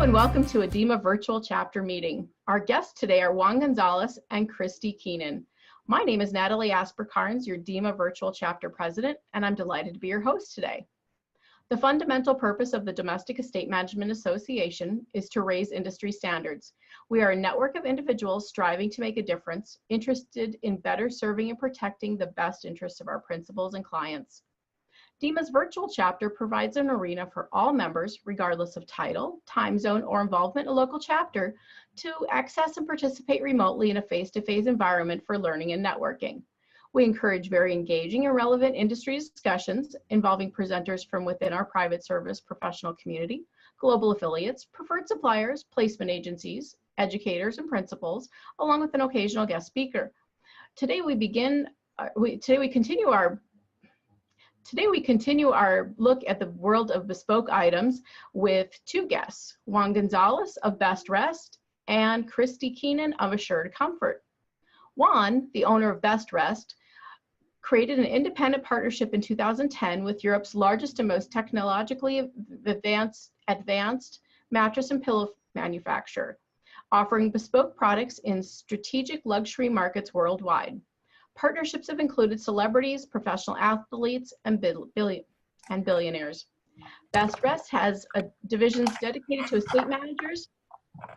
Hello and welcome to ADEMA Virtual Chapter Meeting. Our guests today are Juan Gonzalez and Christy Keenan. My name is Natalie Asper-Carnes, your ADEMA Virtual Chapter President, and I'm delighted to be your host today. The fundamental purpose of the Domestic Estate Management Association is to raise industry standards. We are a network of individuals striving to make a difference, interested in better serving and protecting the best interests of our principals and clients. DEMA's virtual chapter provides an arena for all members, regardless of title, time zone, or involvement in a local chapter, to access and participate remotely in a face-to-face environment for learning and networking. We encourage very engaging and relevant industry discussions involving presenters from within our private service professional community, global affiliates, preferred suppliers, placement agencies, educators, and principals, along with an occasional guest speaker. Today we continue our look at the world of bespoke items with two guests, Juan Gonzalez of Best Rest and Christy Keenan of Assured Comfort. Juan, the owner of Best Rest, created an independent partnership in 2010 with Europe's largest and most technologically advanced mattress and pillow manufacturer, offering bespoke products in strategic luxury markets worldwide. Partnerships have included celebrities, professional athletes, and billionaires. Best Rest has divisions dedicated to estate managers,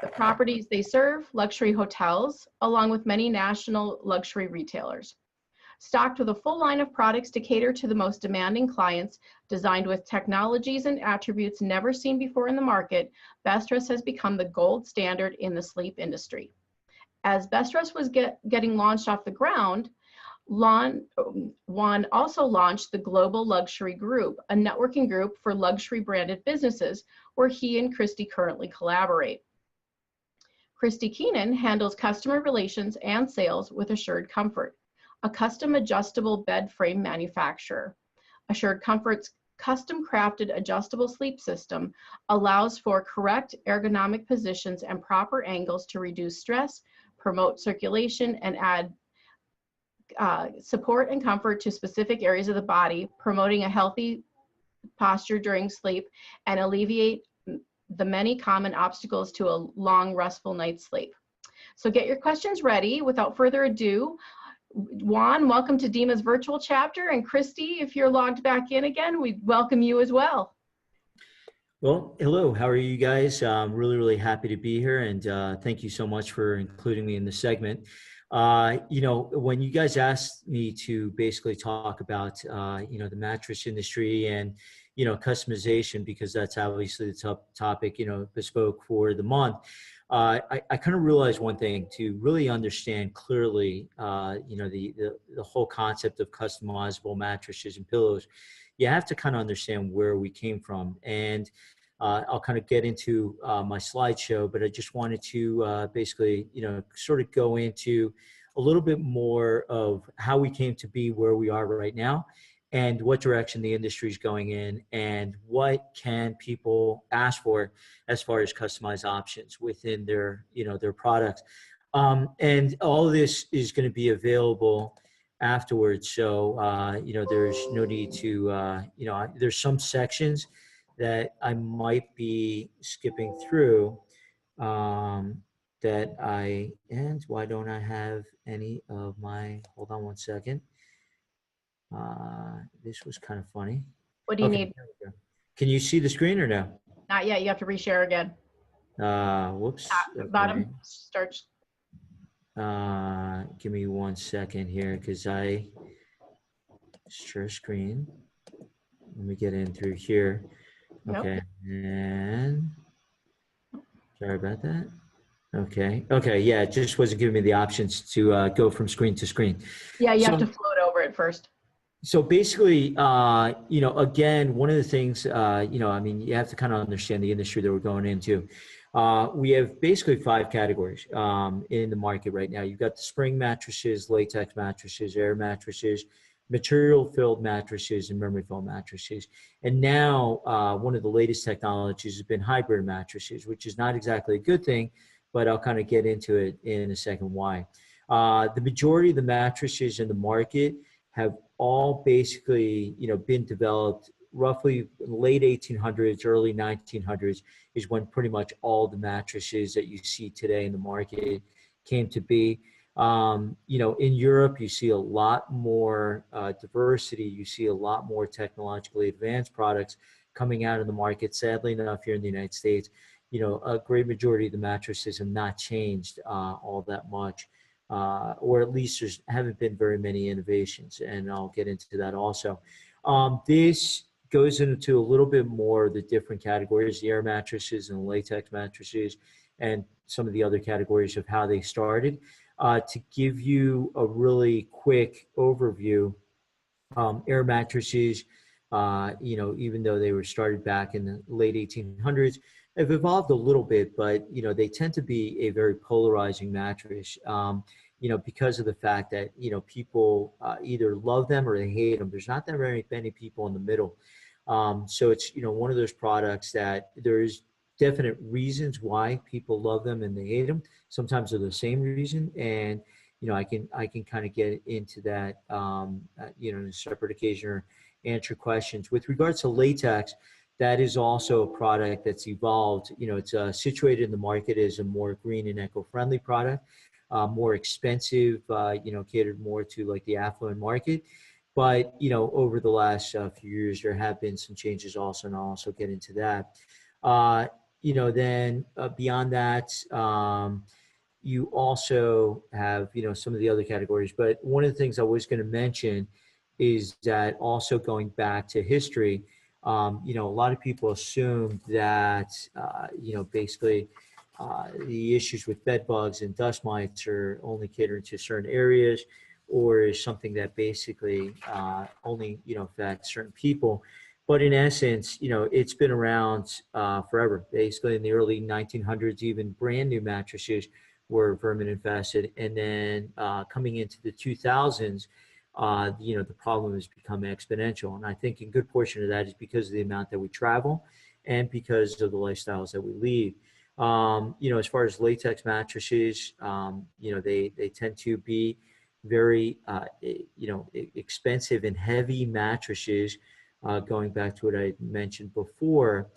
the properties they serve, luxury hotels, along with many national luxury retailers. Stocked with a full line of products to cater to the most demanding clients, designed with technologies and attributes never seen before in the market, Best Rest has become the gold standard in the sleep industry. As Best Rest was getting launched off the ground, Juan also launched the Global Luxury Group, a networking group for luxury branded businesses where he and Christy currently collaborate. Christy Keenan handles customer relations and sales with Assured Comfort, a custom adjustable bed frame manufacturer. Assured Comfort's custom crafted adjustable sleep system allows for correct ergonomic positions and proper angles to reduce stress, promote circulation, and add support and comfort to specific areas of the body, promoting a healthy posture during sleep and alleviate the many common obstacles to a long, restful night's sleep. So get your questions ready. Without further ado, Juan, welcome to DEMA's virtual chapter, and Christy, if you're logged back in again, we welcome you as well. Well, hello, how are you guys? I'm really happy to be here, and thank you so much for including me in the segment. When you guys asked me to basically talk about, the mattress industry and, customization, because that's obviously the top topic, bespoke for the month, I kind of realized one thing: to really understand clearly, the whole concept of customizable mattresses and pillows, you have to kind of understand where we came from. And I'll kind of get into my slideshow, but I just wanted to basically, sort of go into a little bit more of how we came to be where we are right now, and what direction the industry is going in, and what can people ask for as far as customized options within their, their products. And all of this is going to be available afterwards. So, there's no need to, there's some sections that I might be skipping through and why don't I have any of my, hold on one second. This was kind of funny. What do you need? Can you see the screen or no? Not yet, you have to reshare again. Whoops. Bottom, start. Give me 1 second here, because I share screen. Let me get in through here. Okay, nope. And sorry about that. Okay, yeah, it just wasn't giving me the options to go from screen to screen. Yeah, you have to float over it first. So basically, again, one of the things, you have to kind of understand the industry that we're going into. We have basically 5 categories in the market right now. You've got the spring mattresses, latex mattresses, air mattresses, material-filled mattresses, and memory foam mattresses. And now one of the latest technologies has been hybrid mattresses, which is not exactly a good thing, but I'll kind of get into it in a second why. The majority of the mattresses in the market have all basically, been developed roughly late 1800s, early 1900s is when pretty much all the mattresses that you see today in the market came to be. In Europe, you see a lot more diversity. You see a lot more technologically advanced products coming out of the market. Sadly enough, here in the United States, a great majority of the mattresses have not changed all that much, or at least there haven't been very many innovations, and I'll get into that also. This goes into a little bit more of the different categories, the air mattresses and latex mattresses, and some of the other categories of how they started. To give you a really quick overview, air mattresses, even though they were started back in the late 1800s, have evolved a little bit, but, they tend to be a very polarizing mattress, because of the fact that, people either love them or they hate them. There's not that very many people in the middle. So it's, one of those products that there's definite reasons why people love them and they hate them. Sometimes they're the same reason. And, I can kind of get into that, in a separate occasion or answer questions. With regards to latex, that is also a product that's evolved. It's situated in the market as a more green and eco-friendly product, more expensive, catered more to like the affluent market. But, over the last few years, there have been some changes also, and I'll also get into that. Then beyond that, you also have, some of the other categories. But one of the things I was going to mention is that also going back to history, a lot of people assume that, basically the issues with bed bugs and dust mites are only catering to certain areas, or is something that basically only, affects certain people. But in essence, it's been around forever. Basically in the early 1900s, even brand new mattresses were vermin infested. And then coming into the 2000s, the problem has become exponential. And I think a good portion of that is because of the amount that we travel and because of the lifestyles that we lead. As far as latex mattresses, they tend to be very, expensive and heavy mattresses, going back to what I mentioned before.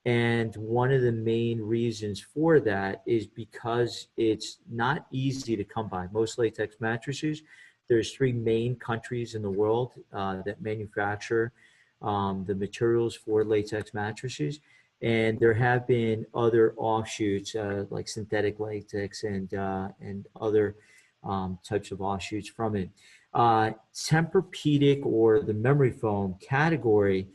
And one of the main reasons for that is because it's not easy to come by. Most latex mattresses, there's three main countries in the world that manufacture the materials for latex mattresses. And there have been other offshoots like synthetic latex and other types of offshoots from it. Tempur-Pedic, or the memory foam category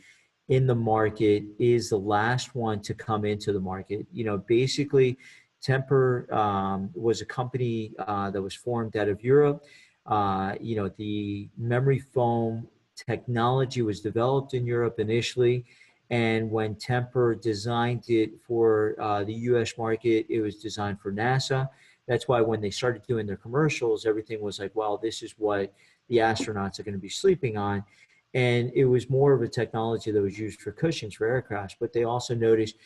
in the market, is the last one to come into the market. Basically, Tempur was a company that was formed out of Europe. The memory foam technology was developed in Europe initially. And when Tempur designed it for the US market, it was designed for NASA. That's why when they started doing their commercials, everything was like, well, this is what the astronauts are going to be sleeping on. And it was more of a technology that was used for cushions for aircraft. But they also noticed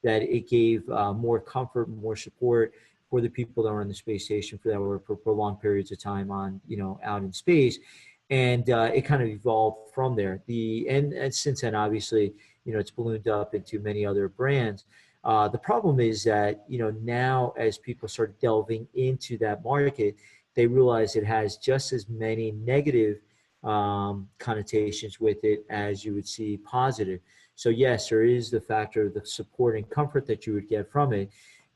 that it gave more comfort, more support for the people that were on the space station for prolonged periods of time on, out in space. And it kind of evolved from there. And since then, obviously, it's ballooned up into many other brands. The problem is that, now as people start delving into that market, they realize it has just as many negative connotations with it as you would see positive. So yes, there is the factor of the support and comfort that you would get from it,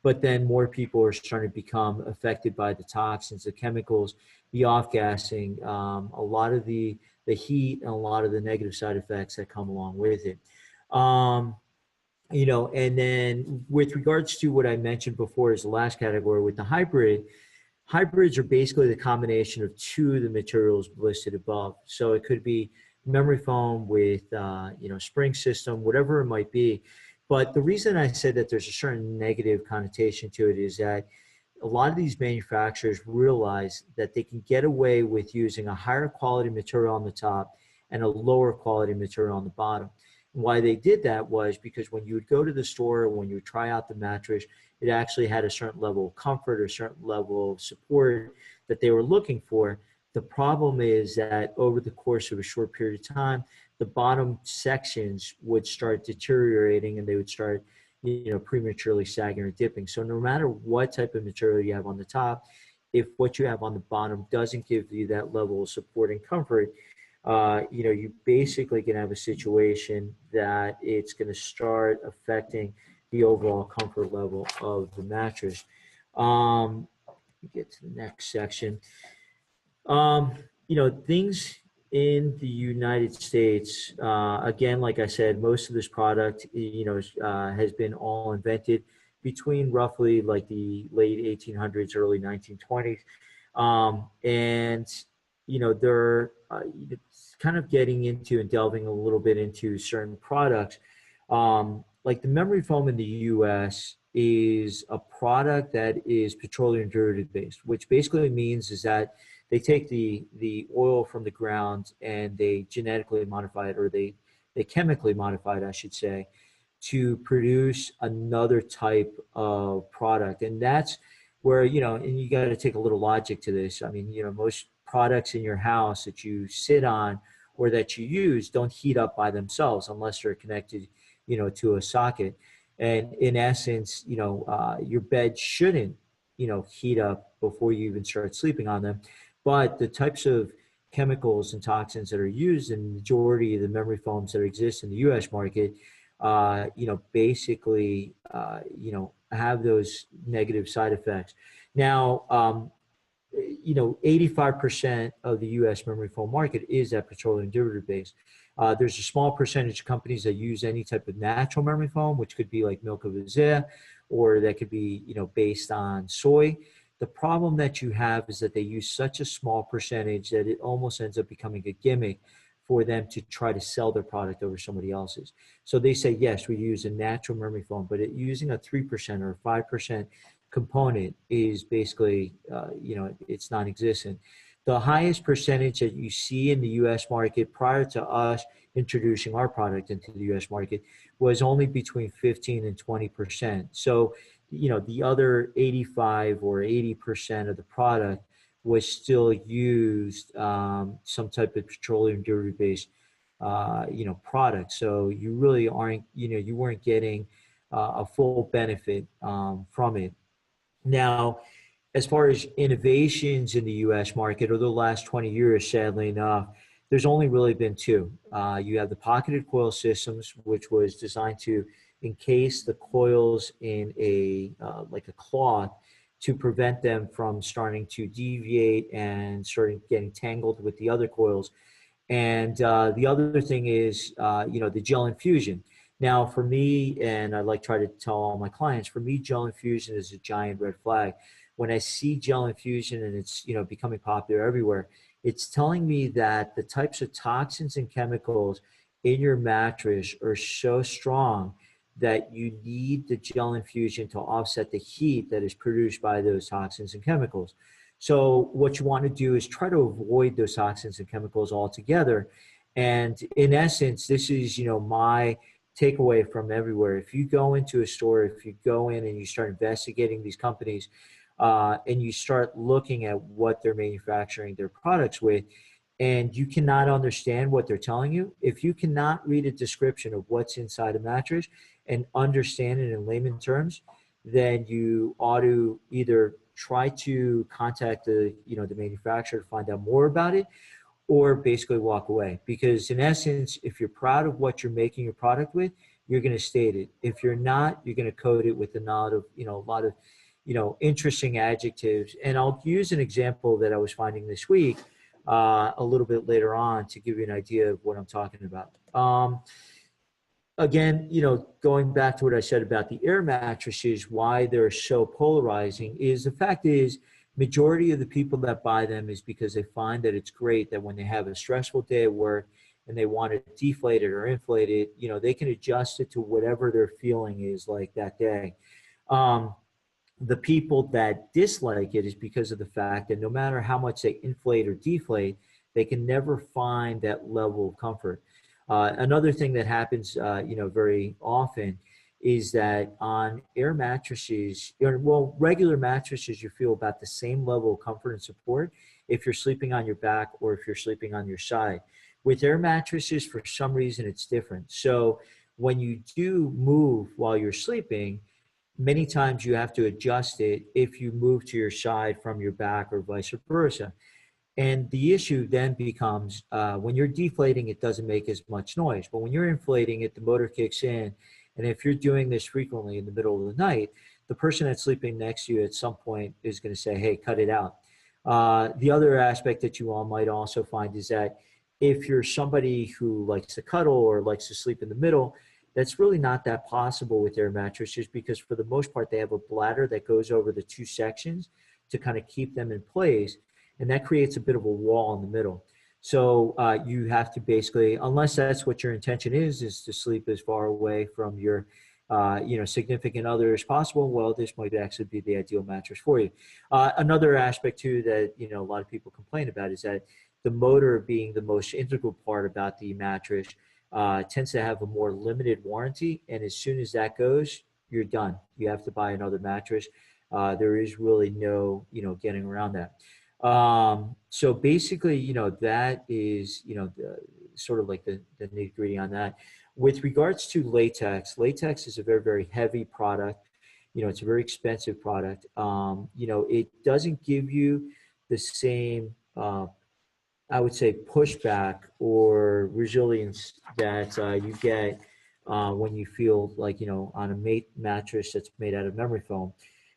but then more people are starting to become affected by the toxins, the chemicals, the off-gassing, a lot of the heat, and a lot of the negative side effects that come along with it. And then with regards to what I mentioned before as the last category with the hybrids are basically the combination of two of the materials listed above. So it could be memory foam with, spring system, whatever it might be. But the reason I said that there's a certain negative connotation to it is that a lot of these manufacturers realize that they can get away with using a higher quality material on the top and a lower quality material on the bottom. And why they did that was because when you would go to the store, when you would try out the mattress, it actually had a certain level of comfort or a certain level of support that they were looking for. The problem is that over the course of a short period of time, the bottom sections would start deteriorating and they would start, prematurely sagging or dipping. So no matter what type of material you have on the top, if what you have on the bottom doesn't give you that level of support and comfort, you basically can have a situation that it's going to start affecting the overall comfort level of the mattress. We get to the next section. Things in the United States, again, like I said, most of this product, has been all invented between roughly like the late 1800s, early 1920s. And, they're kind of getting into and delving a little bit into certain products. Like the memory foam in the US is a product that is petroleum derivative based, which basically means is that they take the oil from the ground and they genetically modify it, or they chemically modify it, I should say, to produce another type of product. And that's where, and you got to take a little logic to this. I mean, most products in your house that you sit on or that you use don't heat up by themselves unless they're connected, to a socket. And in essence, your bed shouldn't, heat up before you even start sleeping on them. But the types of chemicals and toxins that are used in the majority of the memory foams that exist in the U.S. market, basically, have those negative side effects. Now, 85% of the U.S. memory foam market is that petroleum derivative base. There's a small percentage of companies that use any type of natural memory foam, which could be like milk of azea, or that could be, based on soy. The problem that you have is that they use such a small percentage that it almost ends up becoming a gimmick for them to try to sell their product over somebody else's. So they say, yes, we use a natural memory foam, but using a 3% or 5% component is basically, it's non-existent. The highest percentage that you see in the U.S. market prior to us introducing our product into the U.S. market was only between 15 and 20%. So, the other 85 or 80% of the product was still used some type of petroleum derivative based, product. So you really aren't, you weren't getting a full benefit from it. Now, as far as innovations in the U.S. market over the last 20 years, sadly enough, there's only really been two. You have the pocketed coil systems, which was designed to encase the coils in like a cloth to prevent them from starting to deviate and starting getting tangled with the other coils. And the other thing is, the gel infusion. Now, for me, and I like try to tell all my clients, for me, gel infusion is a giant red flag. When I see gel infusion and it's, becoming popular everywhere, it's telling me that the types of toxins and chemicals in your mattress are so strong that you need the gel infusion to offset the heat that is produced by those toxins and chemicals. So what you want to do is try to avoid those toxins and chemicals altogether. And in essence, this is, my takeaway from everywhere. If you go into a store, if you go in and you start investigating these companies, and you start looking at what they're manufacturing their products with, and you cannot understand what they're telling you, if you cannot read a description of what's inside a mattress and understand it in layman terms, then you ought to either try to contact the manufacturer to find out more about it, or basically walk away. Because in essence, if you're proud of what you're making your product with, you're going to state it. If you're not, you're going to code it with a lot of interesting adjectives. And I'll use an example that I was finding this week a little bit later on to give you an idea of what I'm talking about. Again, going back to what I said about the air mattresses, why they're so polarizing is the fact is majority of the people that buy them is because they find that it's great that when they have a stressful day at work and they want to deflate it or inflate it, they can adjust it to whatever their feeling is like that day. The people that dislike it is because of the fact that no matter how much they inflate or deflate, they can never find that level of comfort. Another thing that happens, very often is that on air mattresses, regular mattresses, you feel about the same level of comfort and support if you're sleeping on your back or if you're sleeping on your side. With air mattresses, for some reason, it's different. So when you do move while you're sleeping, many times you have to adjust it if you move to your side from your back or vice versa. And the issue then becomes when you're deflating, it doesn't make as much noise. But when you're inflating it, the motor kicks in. And if you're doing this frequently in the middle of the night, the person that's sleeping next to you at some point is going to say, hey, cut it out. The other aspect that you all might also find is that if you're somebody who likes to cuddle or likes to sleep in the middle, that's really not that possible with air mattresses, because for the most part, they have a bladder that goes over the two sections to kind of keep them in place. And that creates a bit of a wall in the middle. So you have to basically, unless that's what your intention is to sleep as far away from your significant other as possible, well, this might actually be the ideal mattress for you. Another aspect too that, a lot of people complain about is that the motor, being the most integral part about the mattress, tends to have a more limited warranty. And as soon as that goes, you're done. You have to buy another mattress. There is really no, getting around that. So basically, that is, sort of like the nitty gritty on that. With regards to latex, latex is a very, very heavy product. It's a very expensive product. It doesn't give you the same, I would say, pushback or resilience that you get when you feel like, on a mate mattress that's made out of memory foam.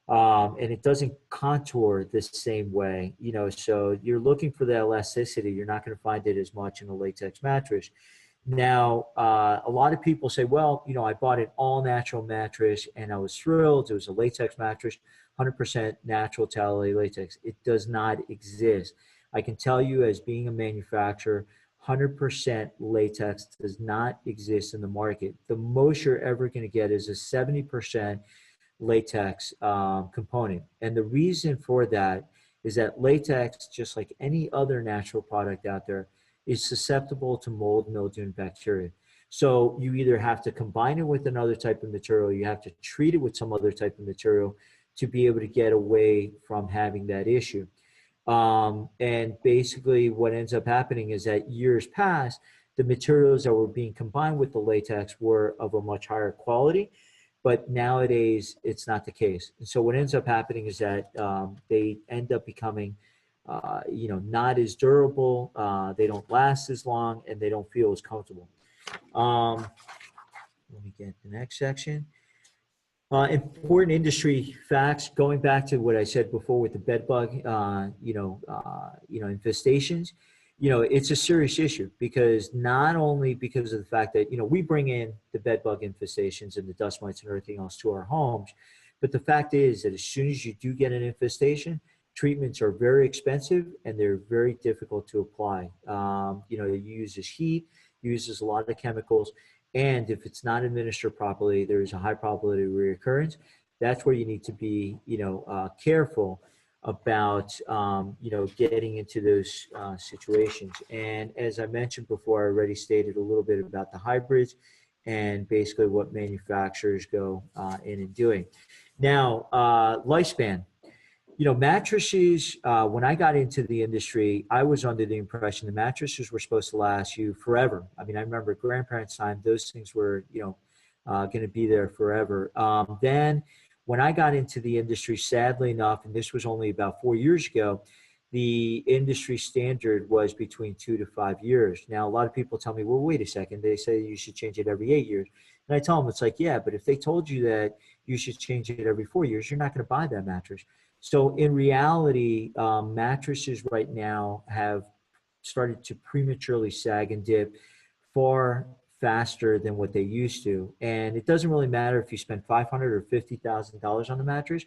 And it doesn't contour the same way, so you're looking for the elasticity. You're not going to find it as much in a latex mattress. Now, a lot of people say, well, I bought an all natural mattress and I was thrilled. It was a latex mattress, 100% natural tally latex. It does not exist. I can tell you, as being a manufacturer, 100% latex does not exist in the market. The most you're ever going to get is a 70% latex component. And the reason for that is that latex, just like any other natural product out there, is susceptible to mold, mildew, and bacteria. So you either have to combine it with another type of material, you have to treat it with some other type of material to be able to get away from having that issue. And basically what ends up happening is that years past, the materials that were being combined with the latex were of a much higher quality. But nowadays, it's not the case. And so what ends up happening is that they end up becoming, not as durable. They don't last as long, and they don't feel as comfortable. Let me get the next section. Important industry facts, going back to what I said before with the bed bug, infestations. It's a serious issue, because not only because of the fact that, we bring in the bed bug infestations and the dust mites and everything else to our homes, but the fact is that as soon as you do get an infestation, treatments are very expensive and they're very difficult to apply. It uses heat, uses a lot of chemicals, and if it's not administered properly, there is a high probability of reoccurrence. That's where you need to be, careful about, getting into those situations. And as I mentioned before, I already stated a little bit about the hybrids and basically what manufacturers go in and doing. Now, lifespan. Mattresses, when I got into the industry, I was under the impression the mattresses were supposed to last you forever. I mean, I remember grandparents' time, those things were, going to be there forever. Then when I got into the industry, sadly enough, and this was only about 4 years ago, the industry standard was between 2 to 5 years. Now, a lot of people tell me, well, wait a second, they say you should change it every 8 years. And I tell them, it's like, yeah, but if they told you that you should change it every 4 years, you're not going to buy that mattress. So in reality, mattresses right now have started to prematurely sag and dip far faster than what they used to. And it doesn't really matter if you spend $500 or $50,000 on the mattress.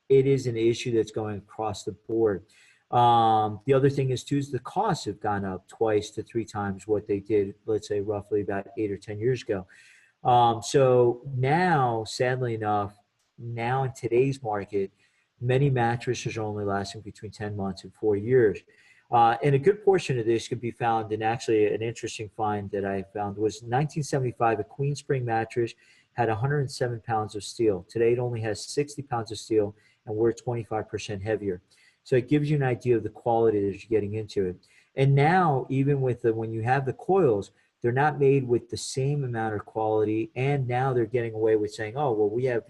It is an issue that's going across the board. The other thing is too, is the costs have gone up 2 to 3 times what they did, let's say roughly about 8 or 10 years ago. So now, sadly enough, now in today's market, many mattresses are only lasting between 10 months and 4 years. And a good portion of this could be found in, actually, an interesting find that I found was 1975, a Queen Spring mattress had 107 pounds of steel. Today it only has 60 pounds of steel, and we're 25% heavier. So it gives you an idea of the quality that you're getting into it. And now, even with when you have the coils, they're not made with the same amount of quality. And now they're getting away with saying, oh, well, we have,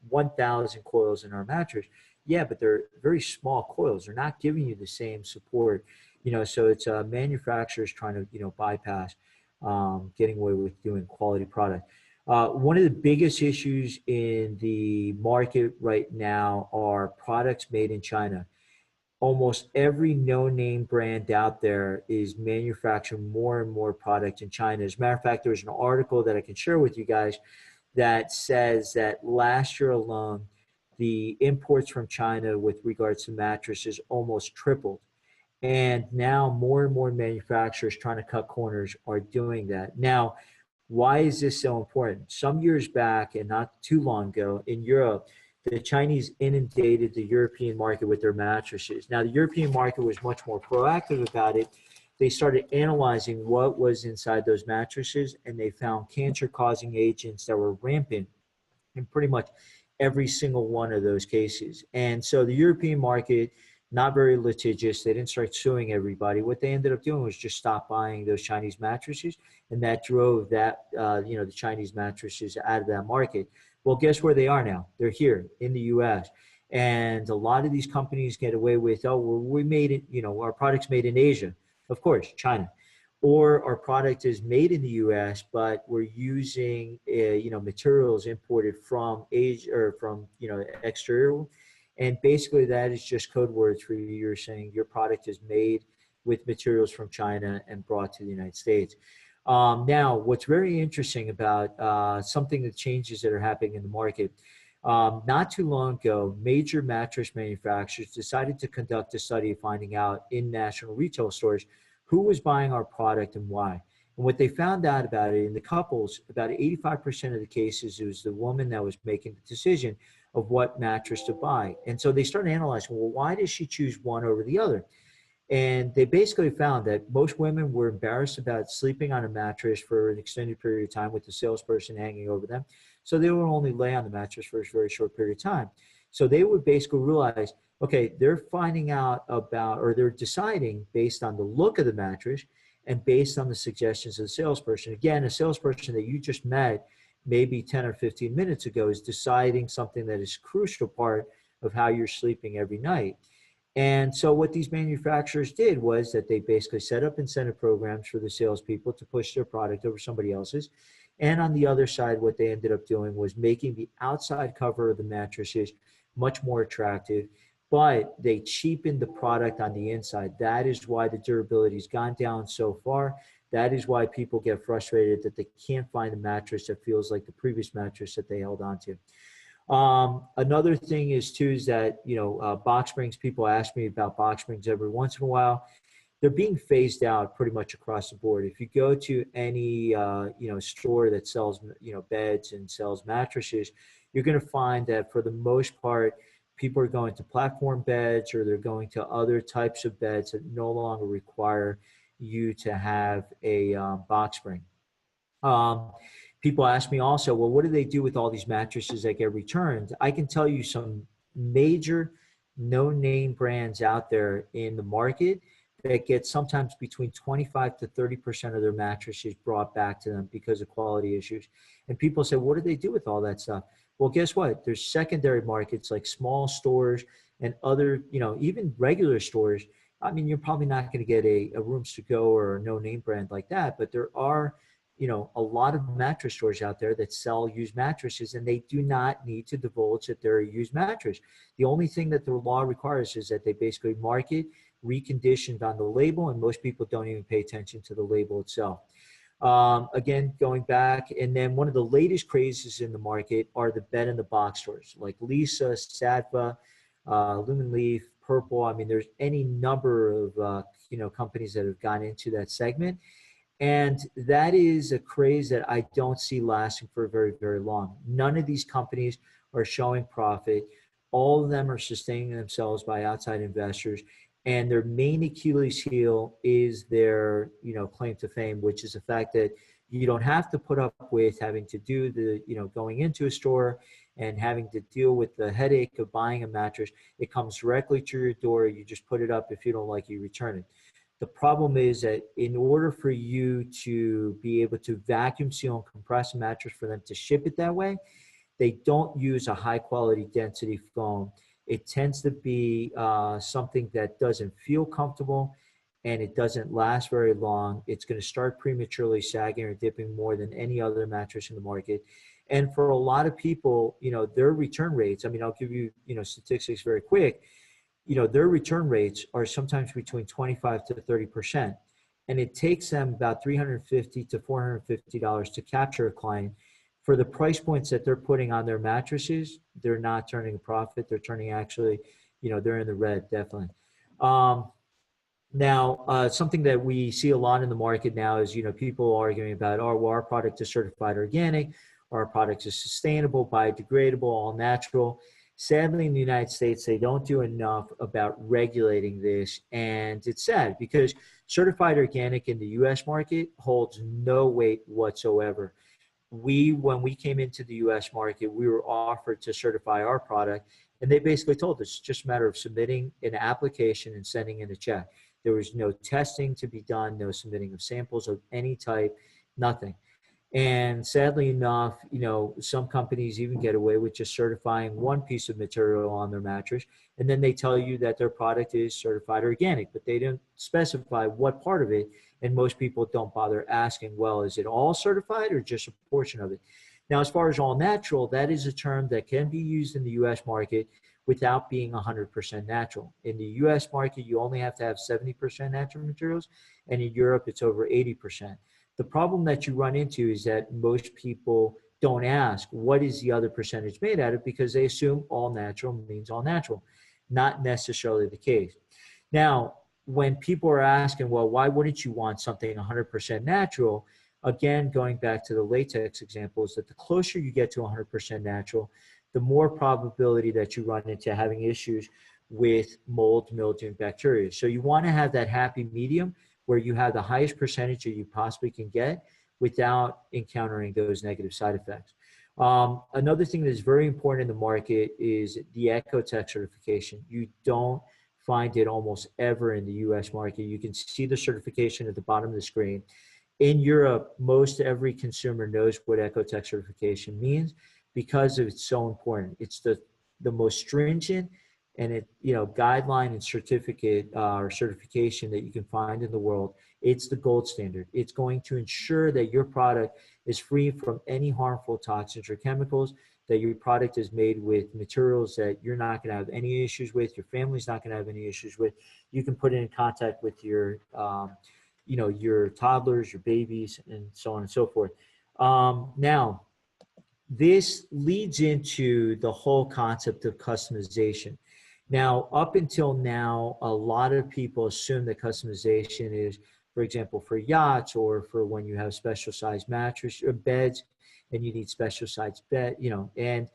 1,000 coils in our mattress. Yeah, but they're very small coils. They're not giving you the same support, so it's manufacturers trying to, bypass getting away with doing quality product. One of the biggest issues in the market right now are products made in China. Almost every no-name brand out there is manufacturing more and more product in China. As a matter of fact, there's an article that I can share with you guys that says that last year alone, the imports from China with regards to mattresses almost tripled. And now more and more manufacturers trying to cut corners are doing that. Now, why is this so important? Some years back, and not too long ago, in Europe, the Chinese inundated the European market with their mattresses. Now, the European market was much more proactive about it. They started analyzing what was inside those mattresses, and they found cancer-causing agents that were rampant in pretty much every single one of those cases. And so the European market, not very litigious. They didn't start suing everybody. What they ended up doing was just stop buying those Chinese mattresses, and that drove that the Chinese mattresses out of that market. Well, guess where they are now? They're here in the U.S. And a lot of these companies get away with, oh, well, we made it, our product's made in Asia. Of course, China. Or our product is made in the U.S., but we're using, materials imported from Asia or from, exterior. And basically that is just code words for you. You're saying your product is made with materials from China and brought to the United States. Now, what's very interesting about something that changes that are happening in the market, not too long ago, major mattress manufacturers decided to conduct a study finding out in national retail stores who was buying our product and why. And what they found out about it in the couples, about 85% of the cases, it was the woman that was making the decision of what mattress to buy. And so they started analyzing, well, why does she choose one over the other? And they basically found that most women were embarrassed about sleeping on a mattress for an extended period of time with the salesperson hanging over them. So they would only lay on the mattress for a very short period of time. So they would basically realize, okay, they're finding out about, or they're deciding based on the look of the mattress and based on the suggestions of the salesperson. Again, a salesperson that you just met maybe 10 or 15 minutes ago is deciding something that is a crucial part of how you're sleeping every night. And so what these manufacturers did was that they basically set up incentive programs for the salespeople to push their product over somebody else's. And on the other side, what they ended up doing was making the outside cover of the mattresses much more attractive, but they cheapened the product on the inside. That is why the durability has gone down so far. That is why people get frustrated that they can't find a mattress that feels like the previous mattress that they held on to. Another thing is too, is that, box springs, people ask me about box springs every once in a while. They're being phased out pretty much across the board. If you go to any, store that sells, beds and sells mattresses, you're going to find that for the most part, people are going to platform beds, or they're going to other types of beds that no longer require you to have a box spring. People ask me also, well, what do they do with all these mattresses that get returned? I can tell you some major no-name brands out there in the market that get sometimes between 25 to 30% of their mattresses brought back to them because of quality issues. And people say, what do they do with all that stuff? Well, guess what? There's secondary markets like small stores and other, even regular stores. I mean, you're probably not going to get a Rooms to Go or a no-name brand like that, but there are, a lot of mattress stores out there that sell used mattresses, and they do not need to divulge that they're a used mattress. The only thing that the law requires is that they basically market reconditioned on the label, and most people don't even pay attention to the label itself. Again, going back, and then one of the latest crazes in the market are the bed in the box stores like Lisa, Sadva, Lumen Leaf, Purple. I mean, there's any number of companies that have gone into that segment. And that is a craze that I don't see lasting for very, very long. None of these companies are showing profit. All of them are sustaining themselves by outside investors. And their main Achilles heel is their, claim to fame, which is the fact that you don't have to put up with having to do the, going into a store and having to deal with the headache of buying a mattress. It comes directly to your door. You just put it up. If you don't like it, you return it. The problem is that in order for you to be able to vacuum seal and compress a mattress for them to ship it that way, they don't use a high quality density foam. It tends to be something that doesn't feel comfortable and it doesn't last very long. It's going to start prematurely sagging or dipping more than any other mattress in the market. And for a lot of people, their return rates, I mean, I'll give you, statistics very quick. Their return rates are sometimes between 25 to 30%. And it takes them about $350 to $450 to capture a client. For the price points that they're putting on their mattresses, they're not turning a profit. They're turning actually, they're in the red, definitely. Now, something that we see a lot in the market now is, people arguing about, oh, well, our product is certified organic, our product is sustainable, biodegradable, all natural. Sadly, in the United States, they don't do enough about regulating this. And it's sad because certified organic in the US market holds no weight whatsoever. When we came into the US market, we were offered to certify our product. And they basically told us it's just a matter of submitting an application and sending in a check. There was no testing to be done, no submitting of samples of any type, nothing. And sadly enough, some companies even get away with just certifying one piece of material on their mattress. And then they tell you that their product is certified organic, but they don't specify what part of it. And most people don't bother asking, well, is it all certified or just a portion of it? Now, as far as all natural, that is a term that can be used in the US market without being 100% natural. In the US market, you only have to have 70% natural materials. And in Europe, it's over 80%. The problem that you run into is that most people don't ask, what is the other percentage made out of? Because they assume all natural means all natural. Not necessarily the case. Now, when people are asking, well, why wouldn't you want something 100% natural? Again, going back to the latex example, is that the closer you get to 100% natural, the more probability that you run into having issues with mold, mildew, and bacteria. So you want to have that happy medium where you have the highest percentage that you possibly can get without encountering those negative side effects. Another thing that is very important in the market is the Ecotech certification. You don't find it almost ever in the US market. You can see the certification at the bottom of the screen. In Europe, most every consumer knows what Ecotech certification means because it's so important. It's the most stringent and guideline and certificate or certification that you can find in the world. It's the gold standard. It's going to ensure that your product is free from any harmful toxins or chemicals, that your product is made with materials that you're not going to have any issues with, your family's not going to have any issues with. You can put it in contact with your toddlers, your babies, and so on and so forth. Now, this leads into the whole concept of customization. Now, up until now, a lot of people assume that customization is, for example, for yachts or for when you have special sized mattress or beds and you need special sized bed, and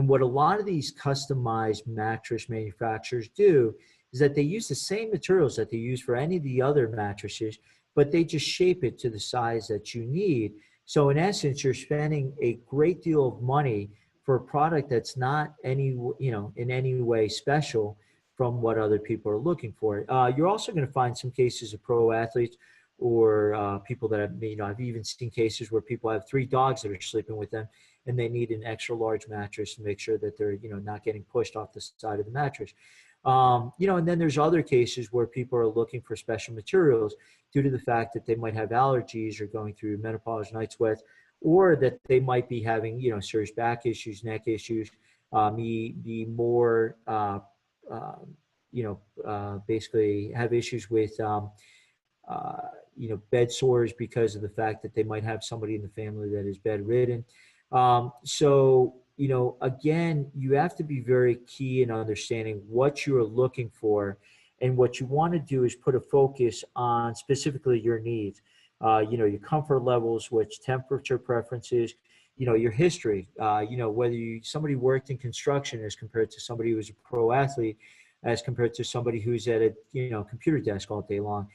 what a lot of these customized mattress manufacturers do is that they use the same materials that they use for any of the other mattresses, but they just shape it to the size that you need. So in essence, you're spending a great deal of money for a product that's not in any way special from what other people are looking for. You're also going to find some cases of pro athletes or people that I've even seen cases where people have 3 dogs that are sleeping with them and they need an extra large mattress to make sure that they're, not getting pushed off the side of the mattress. And then there's other cases where people are looking for special materials due to the fact that they might have allergies or going through menopause, night sweats, or that they might be having, serious back issues, neck issues, basically have issues with, bed sores because of the fact that they might have somebody in the family that is bedridden. Again, you have to be very key in understanding what you're looking for. And what you want to do is put a focus on specifically your needs, your comfort levels, which temperature preferences, your history, whether somebody worked in construction as compared to somebody who's a pro athlete, as compared to somebody who's at a, computer desk all day long.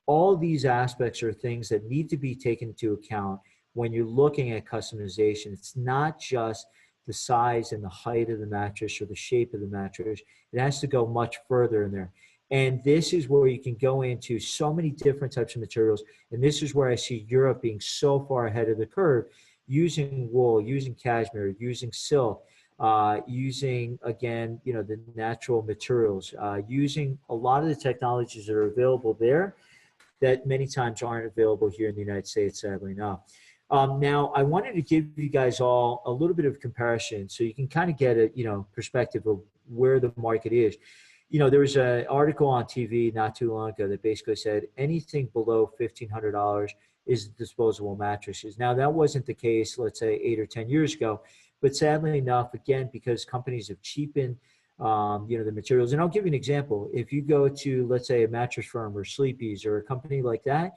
All these aspects are things that need to be taken into account when you're looking at customization. It's not just the size and the height of the mattress or the shape of the mattress. It has to go much further in there. And this is where you can go into so many different types of materials. And this is where I see Europe being so far ahead of the curve, using wool, using cashmere, using silk, using, again, the natural materials, using a lot of the technologies that are available there that many times aren't available here in the United States, sadly enough. Now, I wanted to give you guys all a little bit of comparison so you can kind of get a perspective of where the market is. There was an article on TV not too long ago that basically said anything below $1,500 is disposable mattresses. Now, that wasn't the case, let's say 8 or 10 years ago, but sadly enough, again, because companies have cheapened the materials. And I'll give you an example. If you go to, let's say, a Mattress Firm or Sleepy's or a company like that,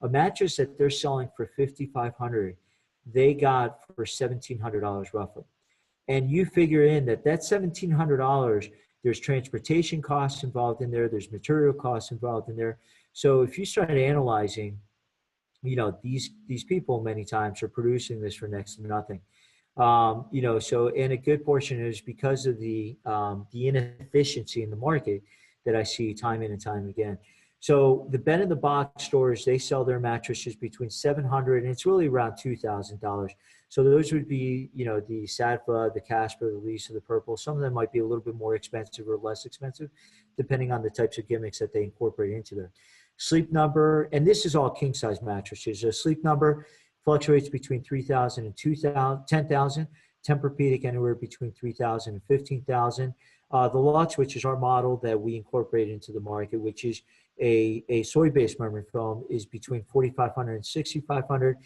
a mattress that they're selling for $5,500, they got for $1,700 roughly. And you figure in that $1,700, there's transportation costs involved in there, there's material costs involved in there. So if you start analyzing, these people many times are producing this for next to nothing. So, and a good portion is because of the inefficiency in the market that I see time in and time again. So the bed in the box stores, they sell their mattresses between $700 and it's really around $2,000. So those would be, the Sattva, the Casper, the Lisa, the Purple. Some of them might be a little bit more expensive or less expensive, depending on the types of gimmicks that they incorporate into there. Sleep Number, and this is all king size mattresses. A Sleep Number fluctuates between 3,000 and 2,000, 10,000. Tempur-Pedic anywhere between 3,000 and 15,000. The Lux, which is our model that we incorporate into the market, which is a soy-based memory foam, is between 4,500 and 6,500.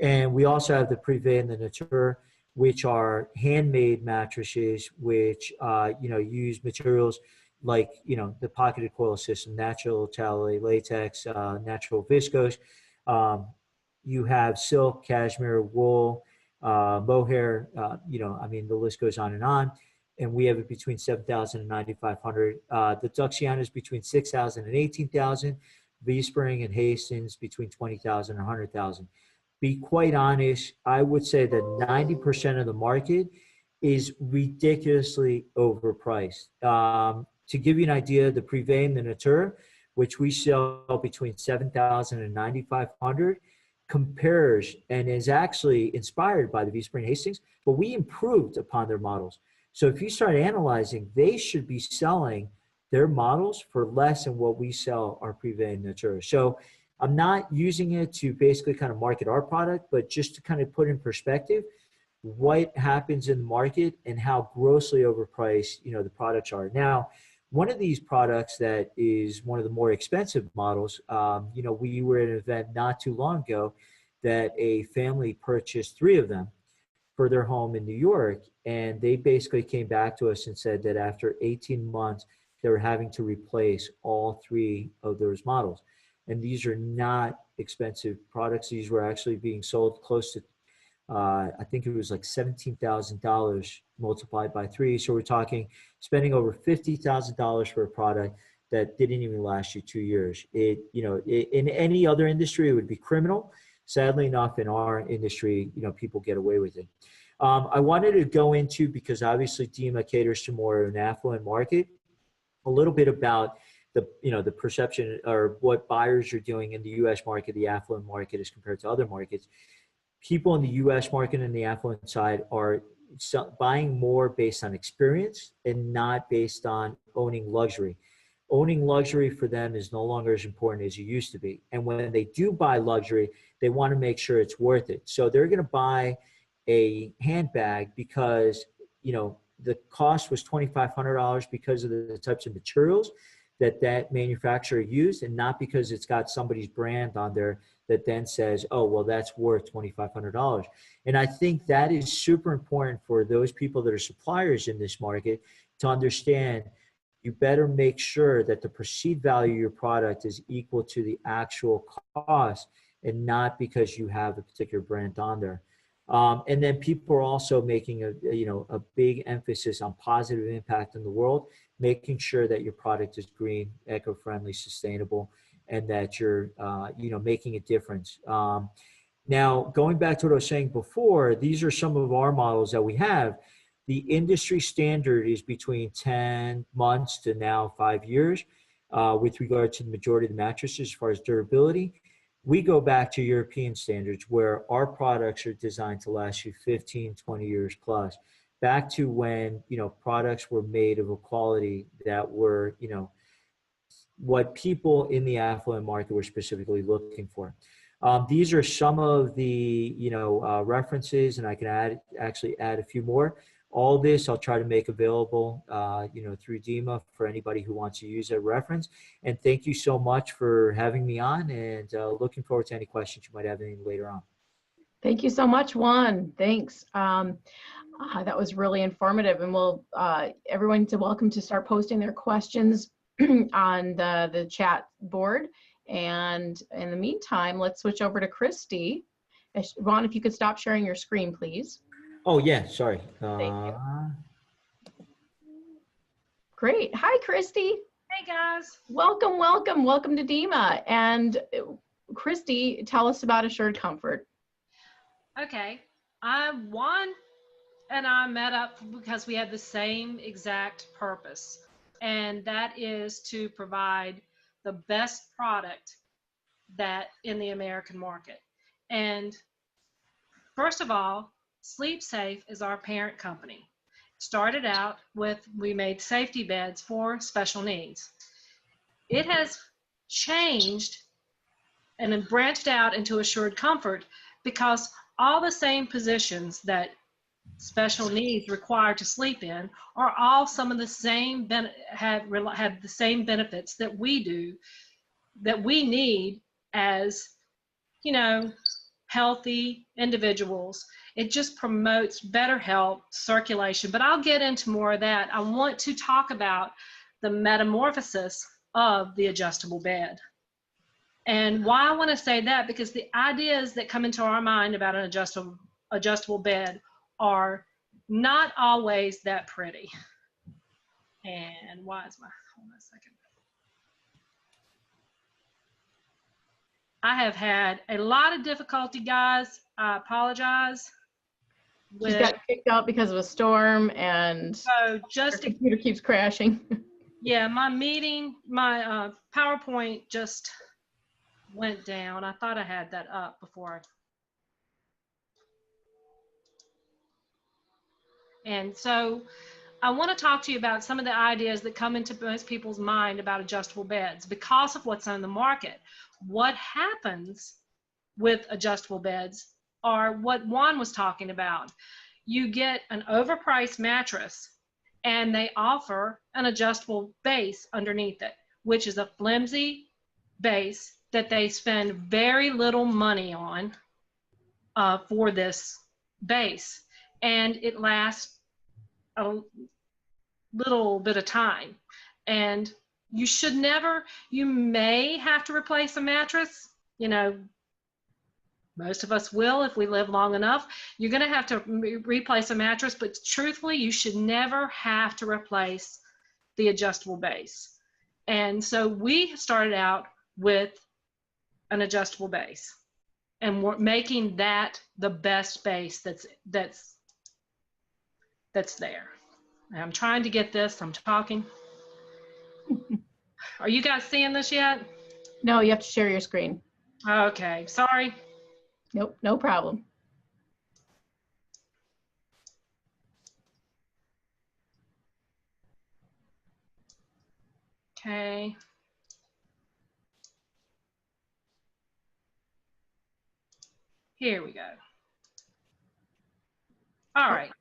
And we also have the Privé and the Nature, which are handmade mattresses, which use materials like the pocketed coil system, natural tally, latex, natural viscose. You have silk, cashmere, wool, mohair, the list goes on. And we have it between 7,000 and 9,500. The Duxiana is between 6,000 and 18,000. V-Spring and Hastings between 20,000 and 100,000. Be quite honest, I would say that 90% of the market is ridiculously overpriced. To give you an idea, the Privé and the Nature, which we sell between 7,000 and 9,500, compares and is actually inspired by the V-Spring Hastings, but we improved upon their models. So if you start analyzing, they should be selling their models for less than what we sell our Privé and Nature. So I'm not using it to basically kind of market our product, but just to kind of put in perspective what happens in the market and how grossly overpriced, the products are. Now, one of these products that is one of the more expensive models, we were at an event not too long ago that a family purchased 3 of them for their home in New York. And they basically came back to us and said that after 18 months, they were having to replace all 3 of those models. And these are not expensive products. These were actually being sold close to, I think it was like $17,000 multiplied by 3. So we're talking spending over $50,000 for a product that didn't even last you 2 years. In any other industry, it would be criminal. Sadly enough, in our industry, people get away with it. I wanted to go into, because obviously Dima caters to more of an affluent market, a little bit about the perception or what buyers are doing in the U.S. market, the affluent market, as compared to other markets. People in the U.S. market and the affluent side are buying more based on experience and not based on owning luxury. Owning luxury for them is no longer as important as it used to be. And when they do buy luxury, they want to make sure it's worth it. So they're going to buy a handbag because, the cost was $2,500 because of the types of materials that manufacturer used, and not because it's got somebody's brand on there that then says, oh, well, that's worth $2,500. And I think that is super important for those people that are suppliers in this market to understand. You better make sure that the perceived value of your product is equal to the actual cost, and not because you have a particular brand on there. And then people are also making a big emphasis on positive impact in the world, making sure that your product is green, eco-friendly, sustainable, and that you're making a difference. Now, going back to what I was saying before, these are some of our models that we have. The industry standard is between 10 months to now 5 years. with regard to the majority of the mattresses as far as durability. We go back to European standards where our products are designed to last you 15, 20 years plus, back to when, products were made of a quality that were, what people in the affluent market were specifically looking for. These are some of the references, and I can actually add a few more. All this I'll try to make available through DEMA for anybody who wants to use a reference. And thank you so much for having me on, and looking forward to any questions you might have later on. Thank you so much, Juan. Thanks. That was really informative, and we'll everyone's welcome to start posting their questions on the chat board. And in the meantime, let's switch over to Christy. Ron, if you could stop sharing your screen, please. Oh yeah, sorry. Thank you. Great. Hi, Christy. Hey guys. Welcome, welcome, welcome to DEMA. And Christy, tell us about Assured Comfort. Okay. Juan and I met up because we have the same exact purpose, and that is to provide the best product that in the American market. And first of all, Sleep Safe is our parent company. Started out with, we made safety beds for special needs. It has changed and then branched out into Assured Comfort because all the same positions that special needs require to sleep in are all some of the same have the same benefits that we do, that we need as healthy individuals. It just promotes better health, circulation, but I'll get into more of that. I want to talk about the metamorphosis of the adjustable bed. And why I want to say that, because the ideas that come into our mind about an adjustable bed are not always that pretty. And why is hold on a second. I have had a lot of difficulty, guys. I apologize. Just got kicked out because of a storm, and so just your computer keeps crashing. Yeah, my PowerPoint just went down. I thought I had that up before. And so I want to talk to you about some of the ideas that come into most people's mind about adjustable beds because of what's on the market. What happens with adjustable beds are what Juan was talking about. You get an overpriced mattress and they offer an adjustable base underneath it, which is a flimsy base that they spend very little money on for this base. And it lasts a little bit of time. And you should never, you may have to replace a mattress, most of us will if we live long enough. You're going to have to replace a mattress, but truthfully, you should never have to replace the adjustable base. And so we started out with an adjustable base, and we're making that the best base that's there. I'm trying to get this. I'm talking. Are you guys seeing this yet? No, you have to share your screen. Okay, sorry. Nope, no problem. Okay. Here we go. All right.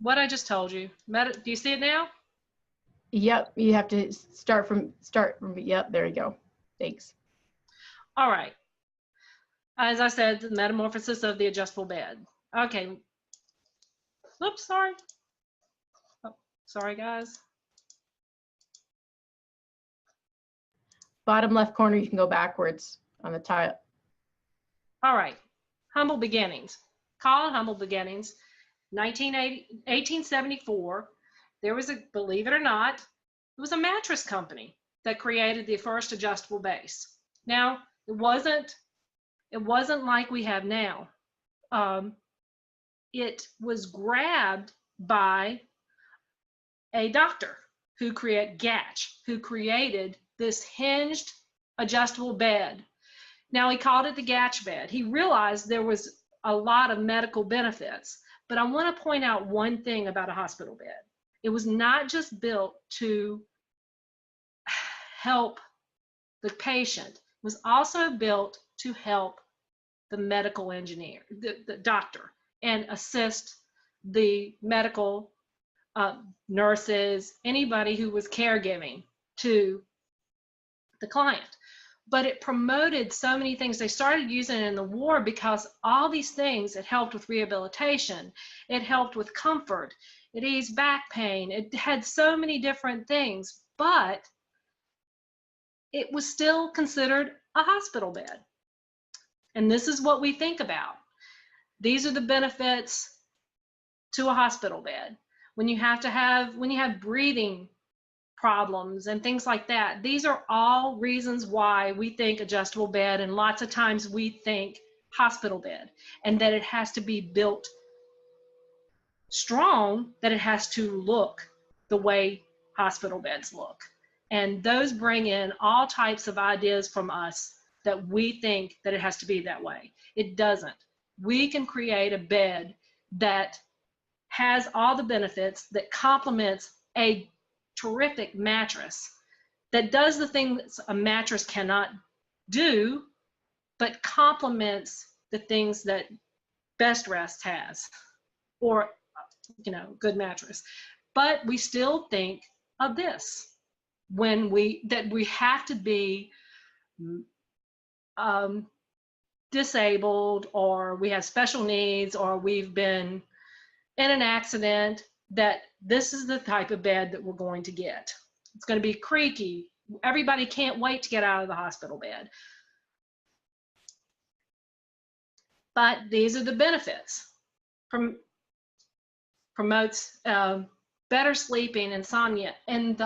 What I just told you. Do you see it now? Yep, you have to start from, yep, there you go. Thanks. All right. As I said, the metamorphosis of the adjustable bed. Okay. Oops, sorry. Oh, sorry, guys. Bottom left corner, you can go backwards on the tile. All right. Humble beginnings. Call it humble beginnings. 1874, there was a, believe it or not, it was a mattress company that created the first adjustable base. Now, it wasn't like we have now. It was grabbed by a doctor who created Gatch, who created this hinged adjustable bed. Now, he called it the Gatch bed. He realized there was a lot of medical benefits, but I want to point out one thing about a hospital bed. It was not just built to help the patient, it was also built to help the medical engineer, the doctor, and assist the medical nurses, anybody who was caregiving to the client. But it promoted so many things. They started using it in the war because all these things, it helped with rehabilitation, it helped with comfort, it eased back pain, it had so many different things, but it was still considered a hospital bed. And this is what we think about. These are the benefits to a hospital bed. When you have breathing problems and things like that, these are all reasons why we think adjustable bed, and lots of times we think hospital bed, and that it has to be built strong, that it has to look the way hospital beds look. And those bring in all types of ideas from us that we think that it has to be that way. It doesn't. We can create a bed that has all the benefits, that complements a terrific mattress, that does the things a mattress cannot do, but complements the things that Best Rest has, or, you know, good mattress. But we still think of this when we have to be disabled, or we have special needs, or we've been in an accident, that this is the type of bed that we're going to get. It's going to be creaky. Everybody can't wait to get out of the hospital bed. But these are the benefits. Promotes better sleeping, insomnia, and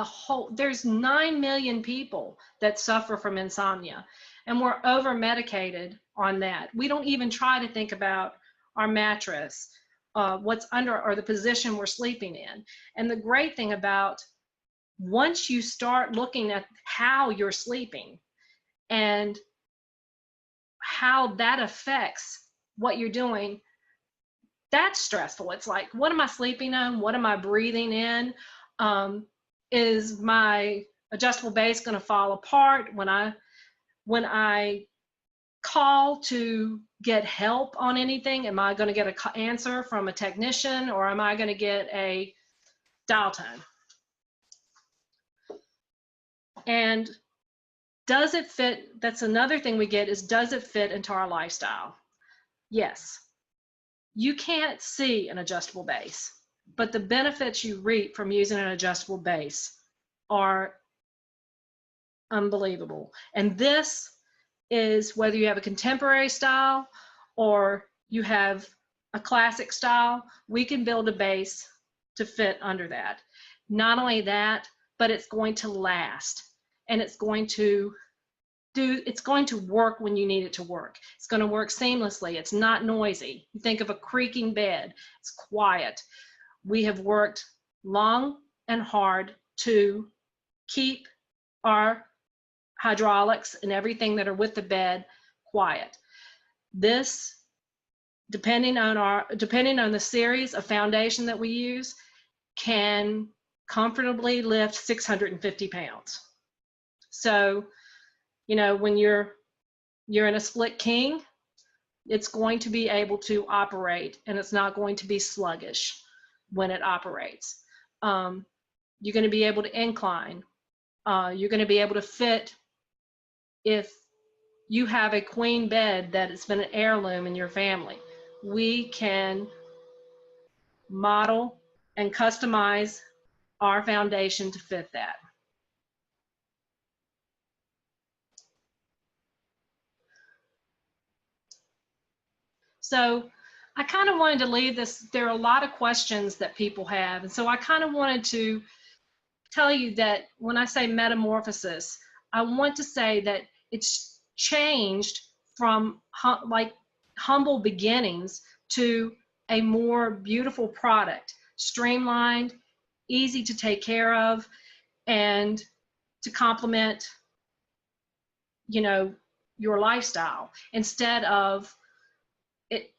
there's 9 million people that suffer from insomnia, and we're over medicated on that. We don't even try to think about our mattress, what's under, or the position we're sleeping in. And the great thing about, once you start looking at how you're sleeping and how that affects what you're doing, that's stressful. It's like, what am I sleeping on? What am I breathing in? Is my adjustable base going to fall apart when I call to get help on anything? Am I going to get an answer from a technician, or am I going to get a dial tone? And does it fit? That's another thing we get, is, does it fit into our lifestyle? Yes. You can't see an adjustable base, but the benefits you reap from using an adjustable base are unbelievable. And this is whether you have a contemporary style or you have a classic style, we can build a base to fit under that. Not only that, but it's going to last, and it's going to work when you need it to work. It's going to work seamlessly. It's not noisy. You think of a creaking bed, it's quiet. We have worked long and hard to keep our hydraulics and everything that are with the bed quiet. This, depending on the series of foundation that we use, can comfortably lift 650 pounds. So, you know, when you're in a split king, it's going to be able to operate, and it's not going to be sluggish when it operates. You're going to be able to incline. You're going to be able to fit. If you have a queen bed that has been an heirloom in your family, we can model and customize our foundation to fit that. So I kind of wanted to leave this. There are a lot of questions that people have, and so I kind of wanted to tell you that when I say metamorphosis, I want to say that it's changed from like humble beginnings to a more beautiful product, streamlined, easy to take care of, and to complement you know, your lifestyle, instead of it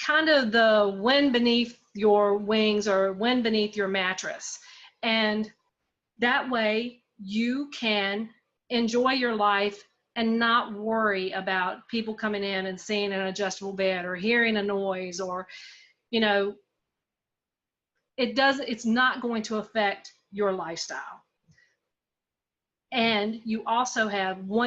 kind of the wind beneath your wings or wind beneath your mattress. And that way you can enjoy your life and not worry about people coming in and seeing an adjustable bed or hearing a noise, or, you know, it's not going to affect your lifestyle. And you also have one